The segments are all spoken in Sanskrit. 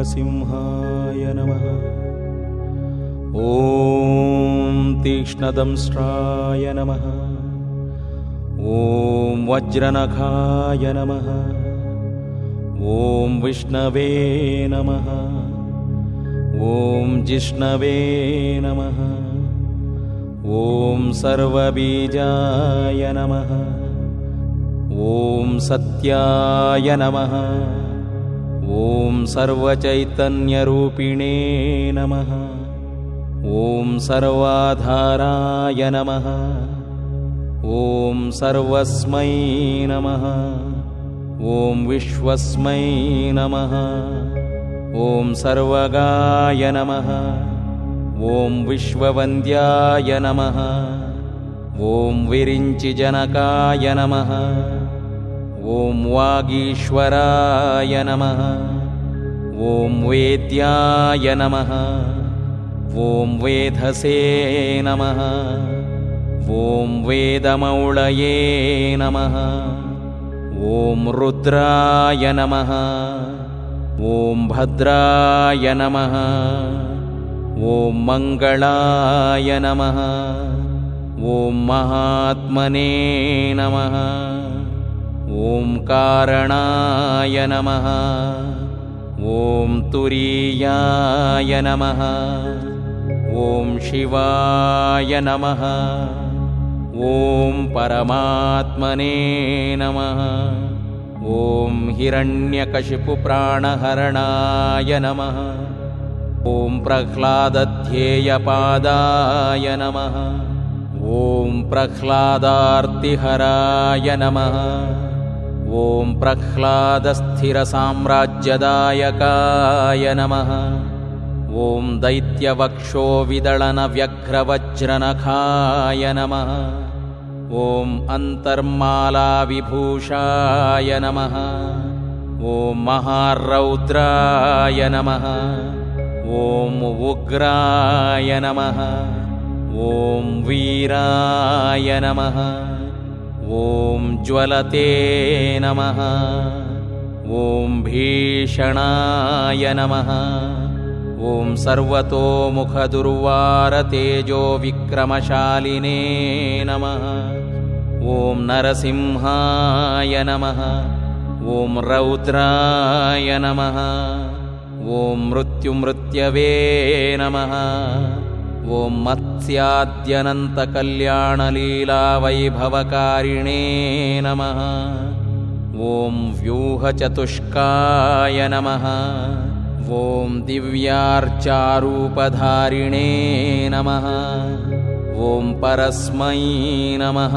नरसिंहाय नमः। ॐ तीक्ष्णदंष्ट्राय नमः। ॐ वज्रनखाय नमः। ॐ विष्णवे नमः। ॐ जिष्णवे नमः। ॐ सर्वबीजाय नमः। ॐ सत्याय नमः। ॐ सर्वचैतन्यरूपिणे नमः। ॐ सर्वाधाराय नमः। ॐ सर्वस्मै नमः। ॐ विश्वस्मै नमः। ॐ सर्वगाय नमः। ॐ विश्ववन्द्याय नमः। ॐ विरिञ्चिजनकाय नमः। ॐ वागीश्वराय नमः। ॐ वेद्याय नमः। ॐ वेधसे नमः। ॐ वेदमौळये नमः। ॐ रुद्राय नमः। ॐ भद्राय नमः। ॐ मङ्गलाय नमः। ॐ महात्मने नमः। ॐ कारणाय नमः। ॐ तुरीयाय नमः। ॐ शिवाय नमः। ॐ परमात्मने नमः। ॐ हिरण्यकशिपुप्राणहरणाय नमः। ॐ प्रह्लादध्येयपादाय नमः। ॐ प्रह्लादार्तिहराय नमः। ॐ प्रह्लादस्थिरसाम्राज्यदायकाय नमः। ॐ दैत्यवक्षोविदळनव्यघ्रवज्रनखाय नमः। ॐ अन्तर्मालाविभूषाय नमः। ॐ महारौद्राय नमः। ॐ उग्राय नमः। ॐ वीराय नमः। ॐ ज्वलते नमः। ॐ भीषणाय नमः। ॐ सर्वतोमुखदुर्वारतेजोविक्रमशालिने नमः। ॐ नरसिंहाय नमः। ॐ रौद्राय नमः। ॐ मृत्युमृत्यवे नमः। ॐ मत्स्याद्यनन्तकल्याणलीलावैभवकारिणे नमः। ॐ व्यूहचतुष्काय नमः। ॐ दिव्यार्चारूपधारिणे नमः। ॐ परस्मै नमः।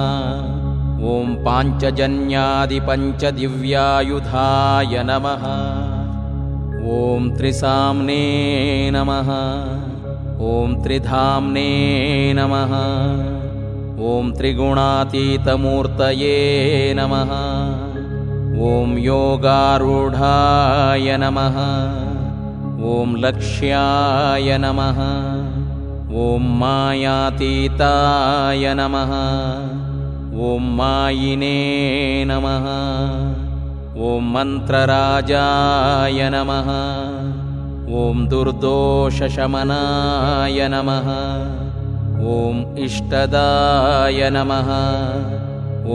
ॐ पाञ्चजन्यादिपञ्चदिव्यायुधाय नमः। ॐ त्रिसाम्ने नमः। ॐ त्रिधाम्ने नमः। ॐ त्रिगुणातीतमूर्तये नमः। ॐ योगारूढाय नमः। ॐ लक्ष्याय नमः। ॐ मायातीताय नमः। ॐ मायिने नमः। ॐ मन्त्रराजाय नमः। ॐ दुर्दोषशमनाय नमः। ॐ इष्टदाय नमः।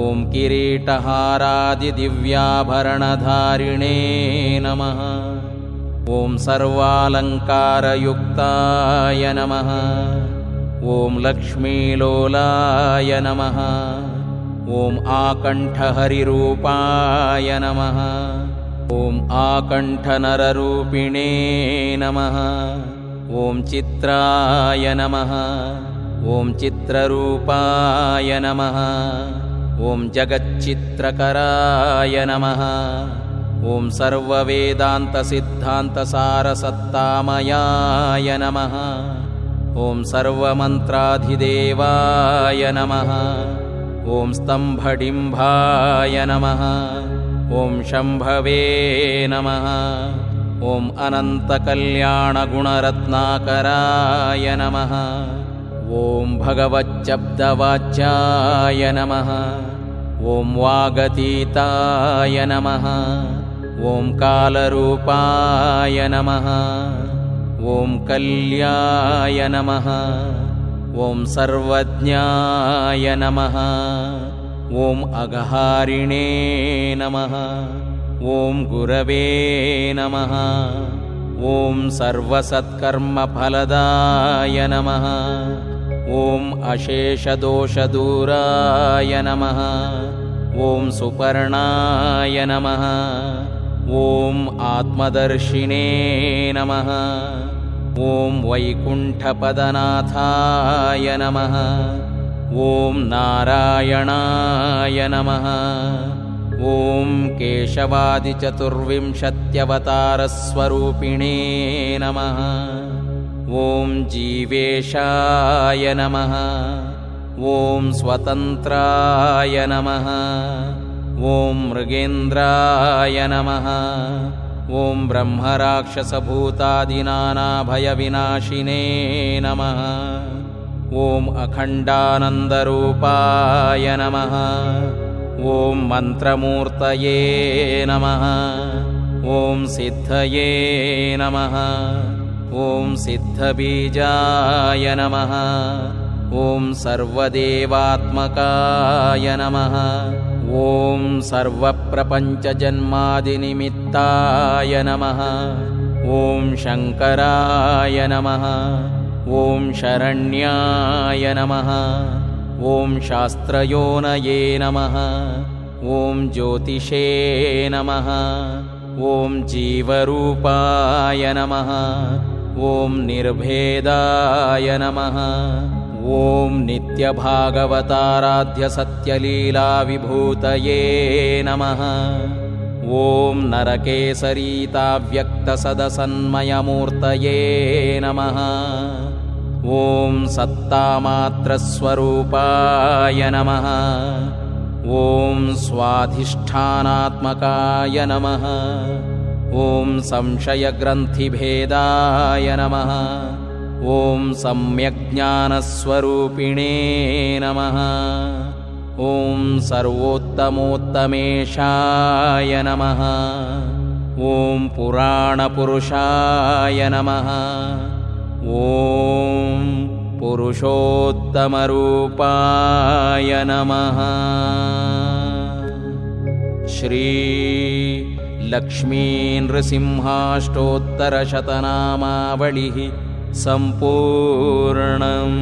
ॐ किरीटहारादिदिव्याभरणधारिणे नमः। ॐ सर्वालङ्कारयुक्ताय नमः। ॐ लक्ष्मीलोलाय नमः। ॐ आकण्ठहरिरूपाय नमः। ॐ आकण्ठनररूपिणे नमः। ॐ चित्राय नमः। ॐ चित्ररूपाय नमः। ॐ जगच्चित्रकराय नमः। ॐ सर्ववेदान्तसिद्धान्तसारसत्तामयाय नमः। ॐ सर्वमन्त्राधिदेवाय नमः। ॐ स्तम्भडिम्बाय नमः। ॐ शम्भवे नमः। ॐ अनन्तकल्याणगुणरत्नाकराय नमः। ॐ भगवच्चब्दवाच्याय नमः। ॐ वागतीताय नमः। ॐ कालरूपाय नमः। ॐ कल्याय नमः। ॐ सर्वज्ञाय नमः। ॐ अघहारिणे नमः। ॐ गुरवे नमः। ॐ सर्वसत्कर्मफलदाय नमः। ॐ अशेषदोषदूराय नमः। ॐ सुपर्णाय नमः। ॐ आत्मदर्शिने नमः। ॐ वैकुण्ठपदनाथाय नमः। ॐ नारायणाय नमः। ॐ केशवादिचतुर्विंशत्यवतारस्वरूपिणे नमः। ॐ जीवेशाय नमः। ॐ स्वतन्त्राय नमः। ॐ मृगेन्द्राय नमः। ॐ ब्रह्मराक्षसभूतादिनानाभयविनाशिने नमः। ॐ अखण्डानन्दरूपाय नमः। ॐ मन्त्रमूर्तये नमः। ॐ सिद्धये नमः। ॐ सिद्धबीजाय नमः। ॐ सर्वदेवात्मकाय नमः। ॐ सर्वप्रपञ्चजन्मादिनिमित्ताय नमः। ॐ शङ्कराय नमः। ॐ शरण्याय नमः। ॐ शास्त्रयोनये नमः। ॐ ज्योतिषे नमः। ॐ जीवरूपाय नमः। ॐ निर्भेदाय नमः। ॐ नित्यभागवताराध्यसत्यलीलाविभूतये नमः। ॐ नरकेसरीताव्यक्तसदसन्मयमूर्तये नमः। ॐ सत्तामात्रस्वरूपाय नमः। ॐ स्वाधिष्ठानात्मकाय नमः। ॐ संशयग्रन्थिभेदाय नमः। ॐ सम्यग्ज्ञानस्वरूपिणे नमः। ॐ सर्वोत्तमोत्तमेशाय नमः। ॐ पुराणपुरुषाय नमः। ॐ पुरुषोत्तमरूपाय नमः। श्री लक्ष्मीनृसिंहाष्टोत्तरशतनामावलिः सम्पूर्णम्।